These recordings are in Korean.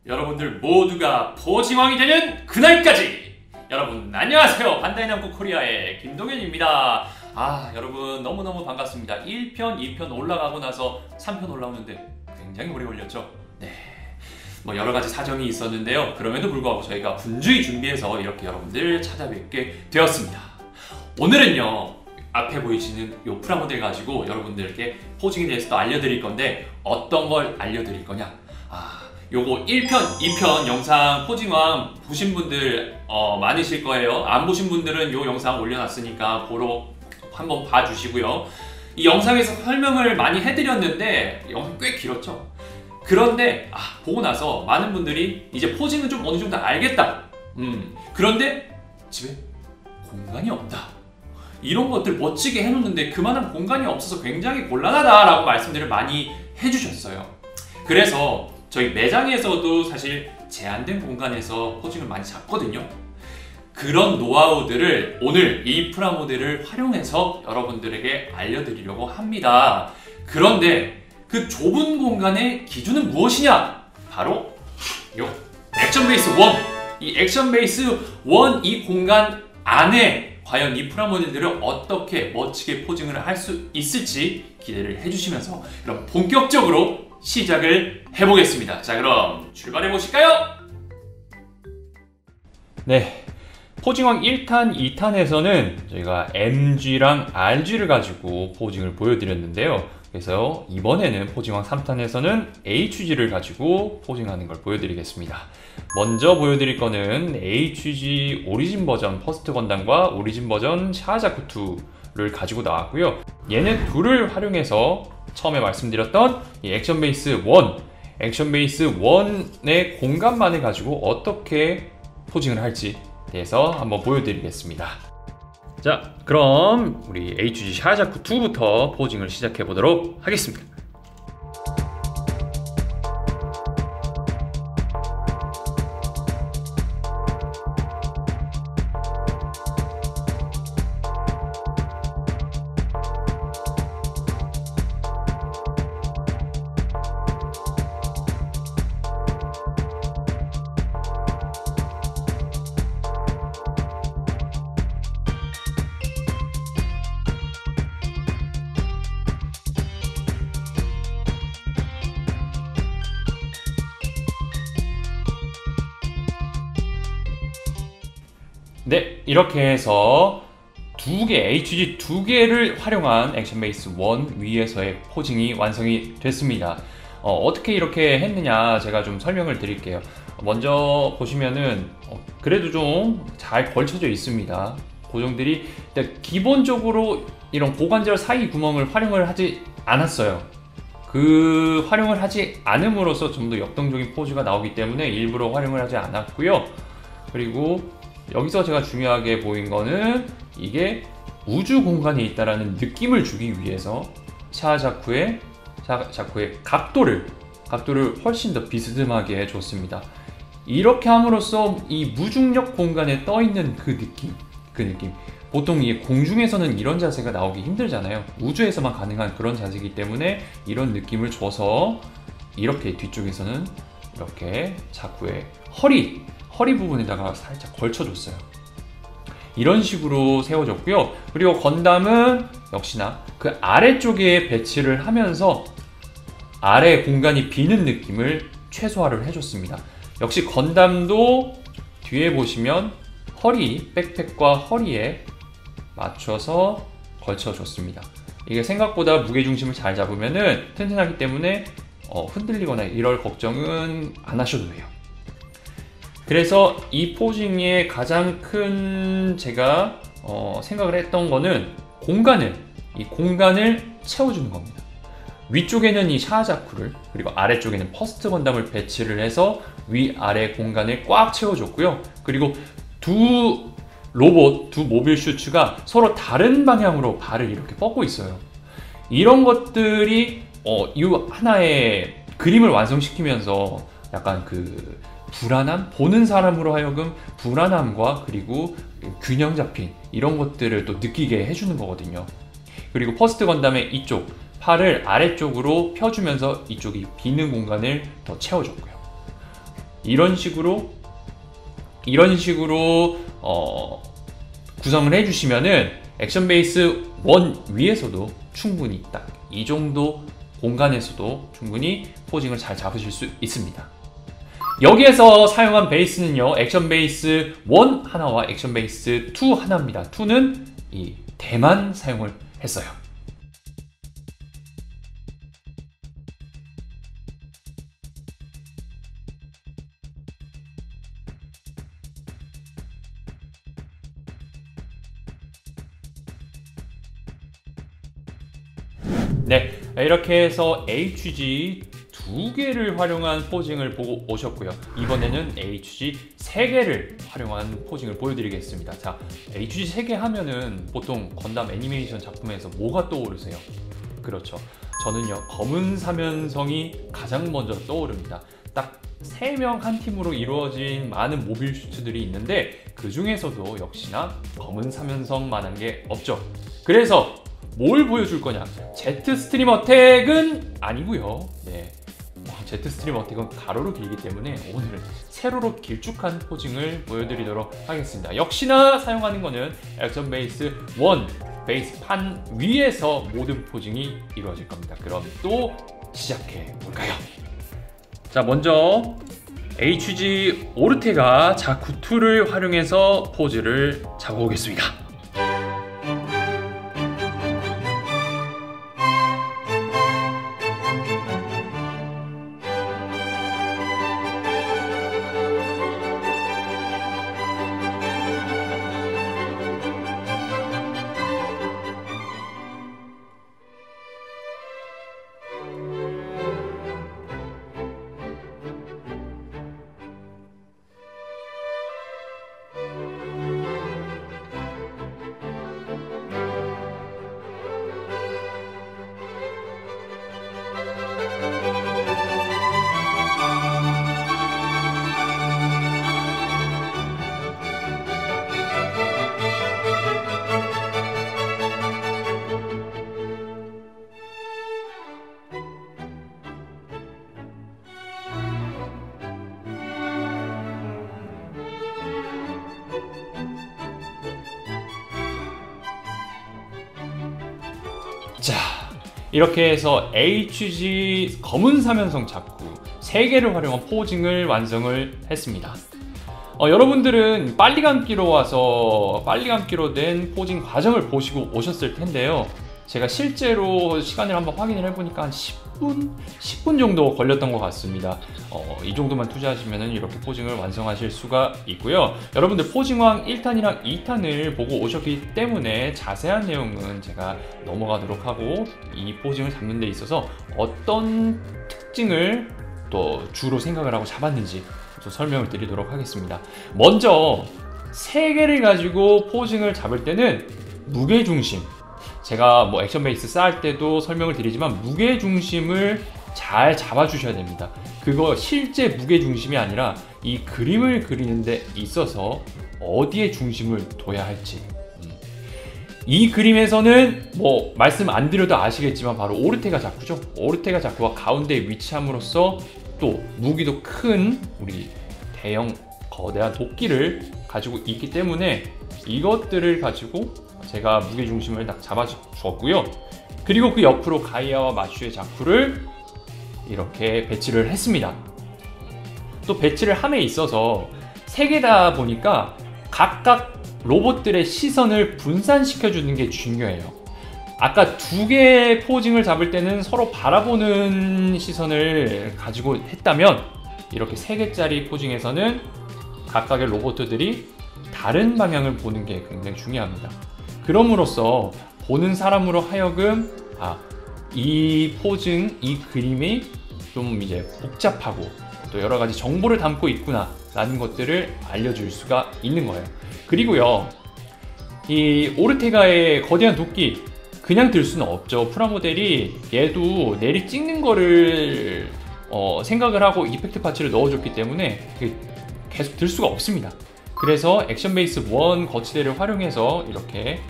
여러분들 모두가 포징왕이 되는 그날까지! 여러분 안녕하세요. 반다이 남코 코리아의 김동현입니다. 여러분 너무너무 반갑습니다. 1편, 2편 올라가고 나서 3편 올라오는데 굉장히 오래 걸렸죠? 네. 뭐 여러가지 사정이 있었는데요. 그럼에도 불구하고 저희가 분주히 준비해서 이렇게 여러분들 찾아뵙게 되었습니다. 오늘은요, 앞에 보이시는 요 프라모델 가지고 여러분들께 포징에 대해서 또 알려드릴 건데 어떤 걸 알려드릴 거냐? 요거 1편, 2편 영상 포징왕 보신 분들 많으실 거예요. 안 보신 분들은 요 영상 올려놨으니까 보러 한번 봐주시고요. 이 영상에서 설명을 많이 해드렸는데 영상 꽤 길었죠. 그런데 보고 나서 많은 분들이 이제 포징은 좀 어느 정도 알겠다. 그런데 집에 공간이 없다. 이런 것들 멋지게 해놓는데 그만한 공간이 없어서 굉장히 곤란하다라고 말씀들을 많이 해주셨어요. 그래서 저희 매장에서도 사실 제한된 공간에서 포징을 많이 잡거든요. 그런 노하우들을 오늘 이 프라모델을 활용해서 여러분들에게 알려드리려고 합니다. 그런데 그 좁은 공간의 기준은 무엇이냐? 바로 요 액션 베이스 1! 이 액션 베이스 1 이 공간 안에 과연 이 프라모델들을 어떻게 멋지게 포징을 할 수 있을지 기대를 해주시면서 그럼 본격적으로 시작을 해보겠습니다. 자, 그럼 출발해 보실까요? 네, 포징왕 1탄, 2탄에서는 저희가 MG랑 RG를 가지고 포징을 보여드렸는데요. 그래서 이번에는 포징왕 3탄에서는 HG를 가지고 포징하는 걸 보여드리겠습니다. 먼저 보여드릴 거는 HG 오리진 버전 퍼스트 건담과 오리진 버전 샤자쿠2를 가지고 나왔고요. 얘네 둘을 활용해서 처음에 말씀드렸던 이 액션 베이스 1, 액션 베이스 1의 공간만을 가지고 어떻게 포징을 할지 대해서 한번 보여드리겠습니다. 자, 그럼 우리 HG 샤자쿠 2부터 포징을 시작해 보도록 하겠습니다. 네, 이렇게 해서 HG 두 개를 활용한 액션 베이스 1 위에서의 포징이 완성이 됐습니다. 어떻게 이렇게 했느냐 제가 좀 설명을 드릴게요. 먼저 보시면은 그래도 좀 잘 걸쳐져 있습니다. 고정들이 기본적으로 이런 고관절 사이 구멍을 활용을 하지 않았어요. 그 활용을 하지 않음으로써 좀 더 역동적인 포즈가 나오기 때문에 일부러 활용을 하지 않았고요. 그리고 여기서 제가 중요하게 보인 거는 이게 우주 공간에 있다라는 느낌을 주기 위해서 샤자쿠의 각도를 훨씬 더 비스듬하게 줬습니다. 이렇게 함으로써 이 무중력 공간에 떠 있는 그 느낌. 보통 이게 공중에서는 이런 자세가 나오기 힘들잖아요. 우주에서만 가능한 그런 자세이기 때문에 이런 느낌을 줘서 이렇게 뒤쪽에서는 이렇게 자쿠의 허리 부분에다가 살짝 걸쳐줬어요. 이런 식으로 세워졌고요. 그리고 건담은 역시나 그 아래쪽에 배치를 하면서 아래 공간이 비는 느낌을 최소화를 해줬습니다. 역시 건담도 뒤에 보시면 백팩과 허리에 맞춰서 걸쳐줬습니다. 이게 생각보다 무게중심을 잘 잡으면은 튼튼하기 때문에 흔들리거나 이럴 걱정은 안 하셔도 돼요. 그래서 이 포징의 가장 큰 제가 생각을 했던 거는 이 공간을 채워주는 겁니다. 위쪽에는 이 샤자쿠를 그리고 아래쪽에는 퍼스트 건담을 배치를 해서 위아래 공간을 꽉 채워줬고요. 그리고 두 모빌 슈츠가 서로 다른 방향으로 발을 이렇게 뻗고 있어요. 이런 것들이 이 하나의 그림을 완성시키면서 약간 그 불안함? 보는 사람으로 하여금 불안함과 그리고 균형 잡힌 이런 것들을 또 느끼게 해주는 거거든요. 그리고 퍼스트 건담의 이쪽 팔을 아래쪽으로 펴주면서 이쪽이 비는 공간을 더 채워줬고요. 이런 식으로 구성을 해주시면은 액션 베이스 1 위에서도 충분히 딱 이 정도 공간에서도 충분히 포징을 잘 잡으실 수 있습니다. 여기에서 사용한 베이스는요, 액션 베이스 1 하나와 액션 베이스 2 하나입니다. 2는 이 대만 사용을 했어요. 네, 이렇게 해서 HG 2개를 활용한 포징을 보고 오셨고요. 이번에는 HG 3개를 활용한 포징을 보여드리겠습니다. 자, HG 3개 하면은 보통 건담 애니메이션 작품에서 뭐가 떠오르세요? 그렇죠. 저는요, 검은 사면성이 가장 먼저 떠오릅니다. 딱 3명 한 팀으로 이루어진 많은 모빌 슈트들이 있는데 그 중에서도 역시나 검은 사면성만한 게 없죠. 그래서 뭘 보여줄 거냐? 제트 스트림 어택은 아니고요. 네, 제트 스트림 어택은 가로로 길기 때문에 오늘은 세로로 길쭉한 포징을 보여드리도록 하겠습니다. 역시나 사용하는 거는 액션 베이스 1 베이스판 위에서 모든 포징이 이루어질 겁니다. 그럼 또 시작해 볼까요? 자, 먼저 HG 오르테가 자쿠2를 활용해서 포즈를 잡아보겠습니다. 자, 이렇게 해서 HG 검은 사면성 자쿠 3개를 활용한 포징을 완성을 했습니다. 여러분들은 빨리 감기로 와서 빨리 감기로 된 포징 과정을 보시고 오셨을 텐데요. 제가 실제로 시간을 한번 확인을 해보니까 한 10분 정도 걸렸던 것 같습니다. 이 정도만 투자하시면 이렇게 포징을 완성하실 수가 있고요. 여러분들 포징왕 1탄이랑 2탄을 보고 오셨기 때문에 자세한 내용은 제가 넘어가도록 하고, 이 포징을 잡는 데 있어서 어떤 특징을 또 주로 생각을 하고 잡았는지 또 설명을 드리도록 하겠습니다. 먼저 3개를 가지고 포징을 잡을 때는 무게중심, 제가 뭐 액션 베이스 쌓을 때도 설명을 드리지만 무게중심을 잘 잡아주셔야 됩니다. 그거 실제 무게중심이 아니라 이 그림을 그리는 데 있어서 어디에 중심을 둬야 할지, 이 그림에서는 뭐 말씀 안 드려도 아시겠지만 바로 오르테가 자쿠죠. 오르테가 자쿠가 가운데에 위치함으로써 또 무기도 큰 우리 대형 거대한 도끼를 가지고 있기 때문에 이것들을 가지고 제가 무게중심을 딱 잡아주었고요. 그리고 그 옆으로 가이아와 마슈의 자쿠를 이렇게 배치를 했습니다. 또 배치를 함에 있어서 3개다 보니까 각각 로봇들의 시선을 분산시켜 주는 게 중요해요. 아까 2개의 포징을 잡을 때는 서로 바라보는 시선을 가지고 했다면 이렇게 3개짜리 포징에서는 각각의 로봇들이 다른 방향을 보는 게 굉장히 중요합니다. 그럼으로써 보는 사람으로 하여금 이 포징, 이 그림이 좀 이제 복잡하고 또 여러 가지 정보를 담고 있구나 라는 것들을 알려줄 수가 있는 거예요. 그리고요, 이 오르테가의 거대한 도끼 그냥 들 수는 없죠. 프라모델이 얘도 내리 찍는 거를 생각을 하고 이펙트 파츠를 넣어줬기 때문에 계속 들 수가 없습니다. 그래서 액션 베이스 1 거치대를 활용해서 이렇게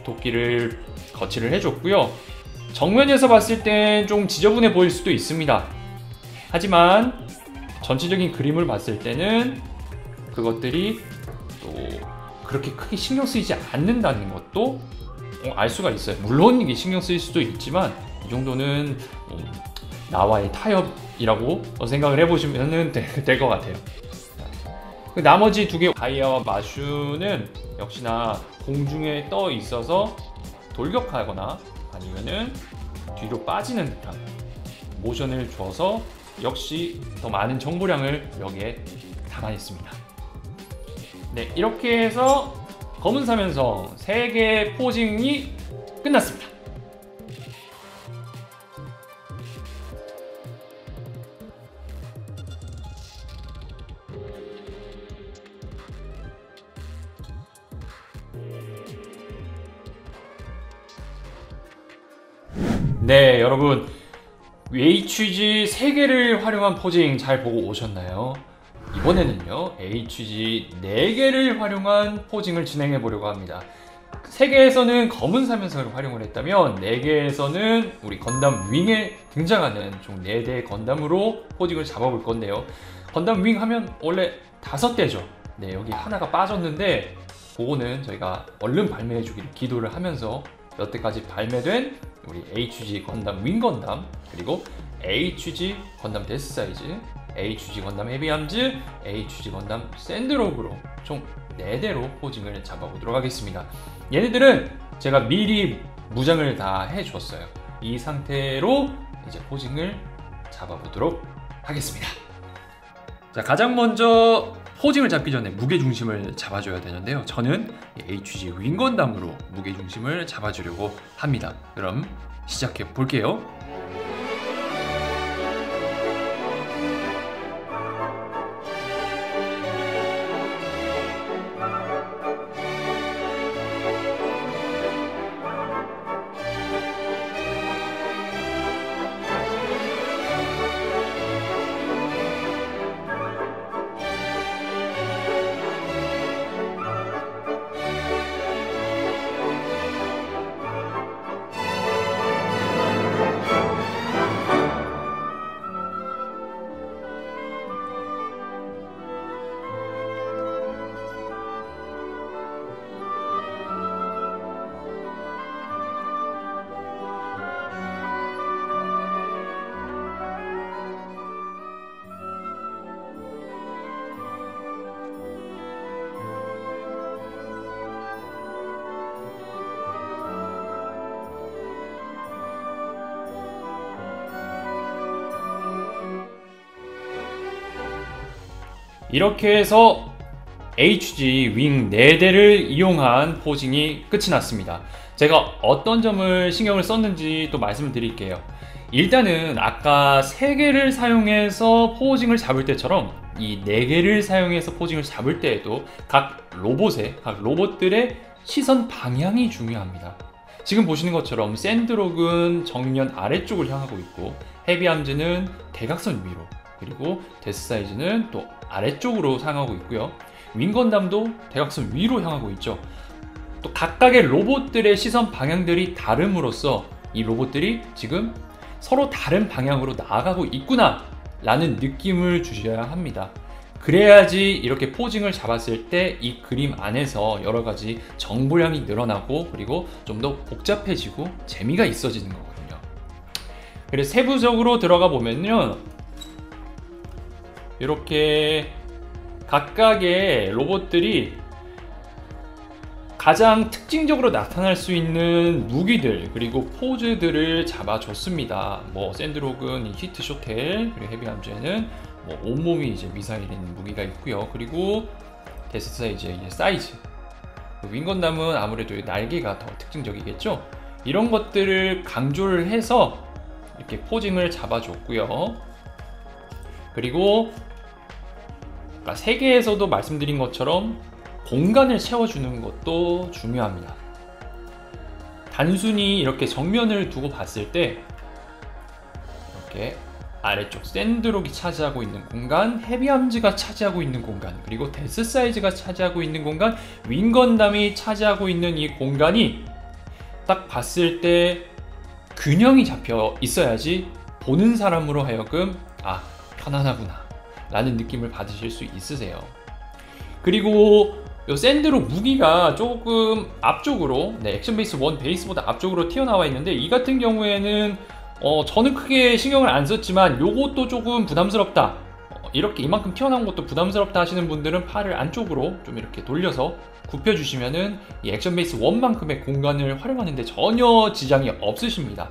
도끼를 거치를 해줬고요. 정면에서 봤을 땐 좀 지저분해 보일 수도 있습니다. 하지만 전체적인 그림을 봤을 때는 그것들이 또 그렇게 크게 신경 쓰이지 않는다는 것도 알 수가 있어요. 물론 이게 신경 쓰일 수도 있지만 이 정도는 나와의 타협이라고 생각을 해보시면 될 것 같아요. 그 나머지 두 개 다이아와 마슈는 역시나 공중에 떠 있어서 돌격하거나 아니면은 뒤로 빠지는 듯한 모션을 줘서 역시 더 많은 정보량을 여기에 담아냈습니다. 네, 이렇게 해서 검은 사면성 3개의 포징이 끝났습니다. 네, 여러분 HG 3개를 활용한 포징 잘 보고 오셨나요? 이번에는요 HG 4개를 활용한 포징을 진행해 보려고 합니다. 3개에서는 검은 사면성을 활용을 했다면 4개에서는 우리 건담 윙에 등장하는 총 4대의 건담으로 포징을 잡아볼 건데요. 건담 윙 하면 원래 5대죠. 네, 여기 하나가 빠졌는데 그거는 저희가 얼른 발매해 주기를 기도를 하면서 여태까지 발매된 우리 HG 건담 윙 건담, 그리고 HG 건담 데스 사이즈, HG 건담 헤비암즈, HG 건담 샌드로그로 총 4대로 포징을 잡아보도록 하겠습니다. 얘네들은 제가 미리 무장을 다 해줬어요. 이 상태로 이제 포징을 잡아보도록 하겠습니다. 자, 가장 먼저 포징을 잡기 전에 무게중심을 잡아줘야 되는데요. 저는 HG 윙 건담으로 무게중심을 잡아주려고 합니다. 그럼 시작해 볼게요. 이렇게 해서 HG 윙 4대를 이용한 포징이 끝이 났습니다. 제가 어떤 점을 신경을 썼는지 또 말씀을 드릴게요. 일단은 아까 3개를 사용해서 포징을 잡을 때처럼 이 4개를 사용해서 포징을 잡을 때에도 각 로봇들의 시선 방향이 중요합니다. 지금 보시는 것처럼 샌드록은 정면 아래쪽을 향하고 있고, 헤비암즈는 대각선 위로, 그리고 데스 사이즈는 또 아래쪽으로 향하고 있고요. 윙건담도 대각선 위로 향하고 있죠. 또 각각의 로봇들의 시선 방향들이 다름으로써 이 로봇들이 지금 서로 다른 방향으로 나아가고 있구나 라는 느낌을 주셔야 합니다. 그래야지 이렇게 포징을 잡았을 때 이 그림 안에서 여러가지 정보량이 늘어나고, 그리고 좀 더 복잡해지고 재미가 있어지는 거거든요. 그래서 세부적으로 들어가 보면요, 이렇게 각각의 로봇들이 가장 특징적으로 나타날 수 있는 무기들, 그리고 포즈들을 잡아줬습니다. 뭐 샌드록은 히트 쇼텔, 그리고 헤비암즈에는 뭐 온몸이 이제 미사일인 무기가 있고요. 그리고 데스 사이즈의 사이즈, 윙건담은 아무래도 날개가 더 특징적이겠죠. 이런 것들을 강조를 해서 이렇게 포징을 잡아줬고요. 그리고 아까 3개에서도 말씀드린 것처럼 공간을 채워주는 것도 중요합니다. 단순히 이렇게 정면을 두고 봤을 때 이렇게 아래쪽 샌드록이 차지하고 있는 공간, 헤비암즈가 차지하고 있는 공간, 그리고 데스 사이즈가 차지하고 있는 공간, 윙건담이 차지하고 있는 이 공간이 딱 봤을 때 균형이 잡혀 있어야지 보는 사람으로 하여금 편안하구나 라는 느낌을 받으실 수 있으세요. 그리고 요 샌드로 무기가 조금 앞쪽으로, 액션 베이스 1 베이스보다 앞쪽으로 튀어나와 있는데, 이 같은 경우에는 저는 크게 신경을 안 썼지만 요것도 조금 부담스럽다, 이렇게 이만큼 튀어나온 것도 부담스럽다 하시는 분들은 팔을 안쪽으로 좀 이렇게 돌려서 굽혀주시면은 이 액션 베이스 1만큼의 공간을 활용하는데 전혀 지장이 없으십니다.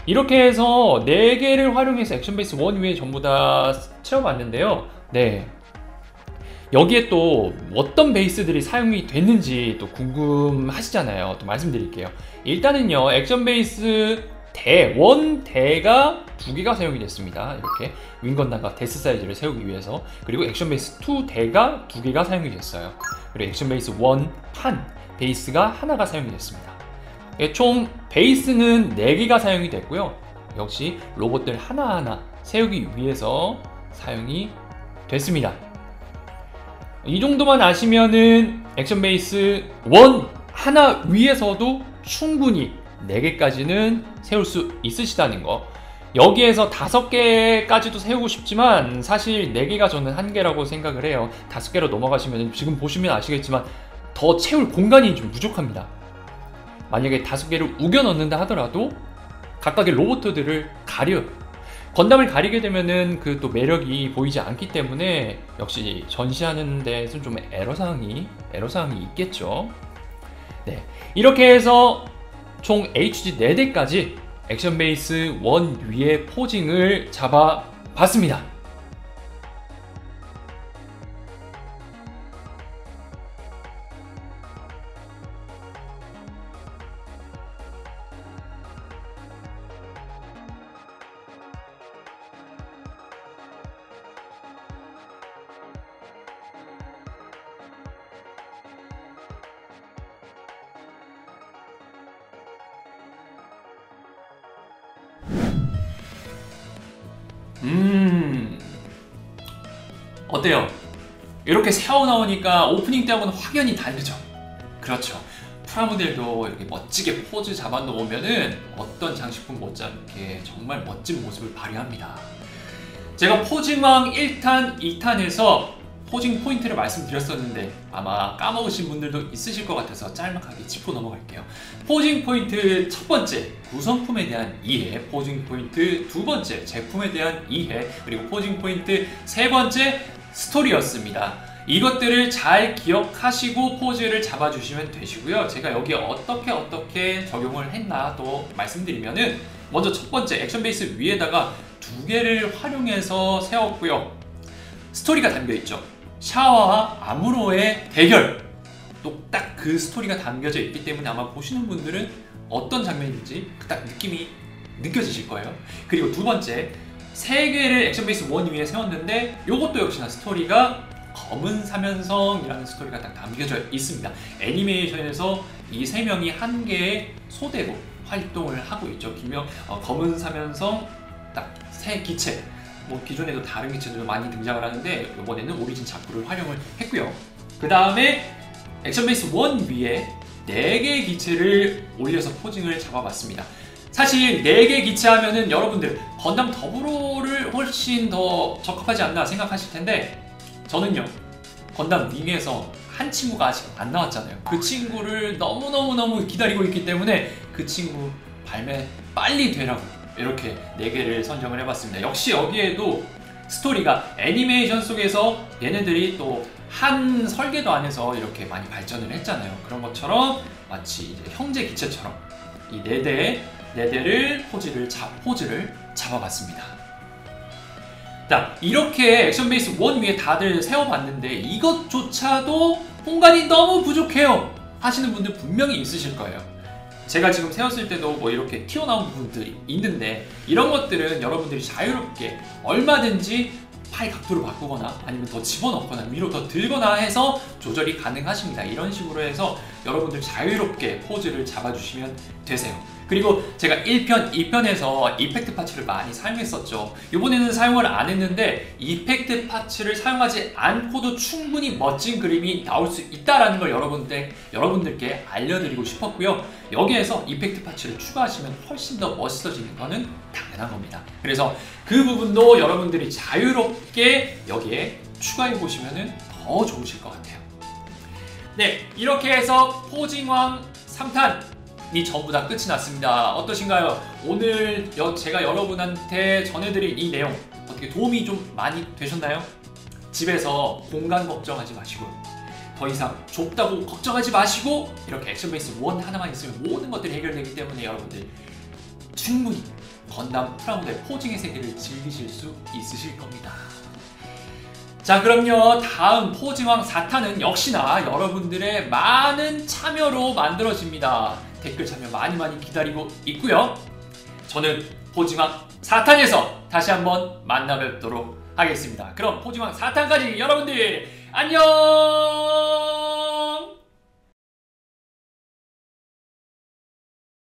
이렇게 해서 4개를 활용해서 액션 베이스 1 위에 전부 다 채워봤는데요. 여기에 또 어떤 베이스들이 사용이 됐는지 또 궁금하시잖아요. 또 말씀드릴게요. 일단은요, 액션 베이스 대가 2개가 사용이 됐습니다. 이렇게 윙건단과 데스 사이즈를 세우기 위해서. 그리고 액션 베이스 2대가 2개가 사용이 됐어요. 그리고 액션 베이스 1 판 베이스가 하나가 사용이 됐습니다. 총 베이스는 4개가 사용이 됐고요. 역시 로봇들 하나하나 세우기 위해서 사용이 됐습니다. 이 정도만 아시면은 액션 베이스 1 하나 위에서도 충분히 4개까지는 세울 수 있으시다는 거. 여기에서 5개까지도 세우고 싶지만 사실 4개가 저는 한계라고 생각을 해요. 5개로 넘어가시면 지금 보시면 아시겠지만 더 채울 공간이 좀 부족합니다. 만약에 5개를 우겨 넣는다 하더라도 각각의 로봇들을 건담을 가리게 되면은 그 또 매력이 보이지 않기 때문에 역시 전시하는 데에서 좀 애로사항이 있겠죠. 이렇게 해서 총 HG 4대까지 액션 베이스 1 위에 포징을 잡아봤습니다. 어때요? 이렇게 세워 나오니까 오프닝 때하고는 확연히 다르죠? 그렇죠. 프라모델도 이렇게 멋지게 포즈 잡아 놓으면은 어떤 장식품 못지않게 정말 멋진 모습을 발휘합니다. 제가 포징왕 1탄, 2탄에서 포징 포인트를 말씀드렸었는데 아마 까먹으신 분들도 있으실 것 같아서 짤막하게 짚고 넘어갈게요. 포징 포인트 첫 번째, 구성품에 대한 이해. 포징 포인트 두 번째, 제품에 대한 이해. 그리고 포징 포인트 세 번째, 스토리였습니다. 이것들을 잘 기억하시고 포즈를 잡아주시면 되시고요. 제가 여기에 어떻게 적용을 했나 또 말씀드리면은, 먼저 첫 번째, 액션 베이스 위에다가 2개를 활용해서 세웠고요. 스토리가 담겨있죠. 샤와와 아무로의 대결, 또 딱 그 스토리가 담겨져 있기 때문에 아마 보시는 분들은 어떤 장면인지 딱 느낌이 느껴지실 거예요. 그리고 두 번째, 3개를 액션 베이스 1 위에 세웠는데 이것도 역시나 스토리가 검은 사면성이라는 스토리가 딱 담겨져 있습니다. 애니메이션에서 이 3명이 한 개의 소대로 활동을 하고 있죠. 검은 사면성 딱 3기체, 기존에도 다른 기체들도 많이 등장을 하는데 이번에는 오리진 자쿠를 활용을 했고요. 그 다음에 액션 베이스 1 위에 4개의 기체를 올려서 포징을 잡아봤습니다. 사실 4개 기체 하면은 여러분들 건담 더불어를 훨씬 더 적합하지 않나 생각하실 텐데, 저는요, 건담 윙에서 한 친구가 아직 안 나왔잖아요. 그 친구를 너무너무 기다리고 있기 때문에 그 친구 발매 빨리 되라고 이렇게 4개를 선정을 해봤습니다. 역시 여기에도 스토리가 애니메이션 속에서 얘네들이 또 한 설계도 안에서 이렇게 많이 발전을 했잖아요. 그런 것처럼 마치 이제 형제 기체처럼 이 4대를 포즈를 잡아봤습니다. 자, 이렇게 액션 베이스 1 위에 다들 세워봤는데 이것조차도 공간이 너무 부족해요 하시는 분들 분명히 있으실 거예요. 제가 지금 세웠을 때도 이렇게 튀어나온 부분들이 있는데, 이런 것들은 여러분들이 자유롭게 얼마든지 팔 각도를 바꾸거나 아니면 더 집어넣거나 위로 더 들거나 해서 조절이 가능하십니다. 이런 식으로 해서 여러분들 자유롭게 포즈를 잡아주시면 되세요. 그리고 제가 1편, 2편에서 이펙트 파츠를 많이 사용했었죠. 이번에는 사용을 안 했는데 이펙트 파츠를 사용하지 않고도 충분히 멋진 그림이 나올 수 있다는 걸 여러분들께 알려드리고 싶었고요. 여기에서 이펙트 파츠를 추가하시면 훨씬 더 멋있어지는 거는 당연한 겁니다. 그래서 그 부분도 여러분들이 자유롭게 여기에 추가해 보시면 더 좋으실 것 같아요. 네, 이렇게 해서 포징왕 3탄이 전부 다 끝이 났습니다. 어떠신가요? 오늘 제가 여러분한테 전해드린 이 내용 어떻게 도움이 좀 많이 되셨나요? 집에서 공간 걱정하지 마시고 더 이상 좁다고 걱정하지 마시고 이렇게 액션 베이스 1 하나만 있으면 모든 것들이 해결되기 때문에 여러분들 충분히 건담 프라모델 포징의 세계를 즐기실 수 있으실 겁니다. 자, 그럼요. 다음 포징왕 4탄은 역시나 여러분들의 많은 참여로 만들어집니다. 댓글 참여 많이 기다리고 있고요. 저는 포징왕 4탄에서 다시 한번 만나 뵙도록 하겠습니다. 그럼 포징왕 4탄까지 여러분들 안녕!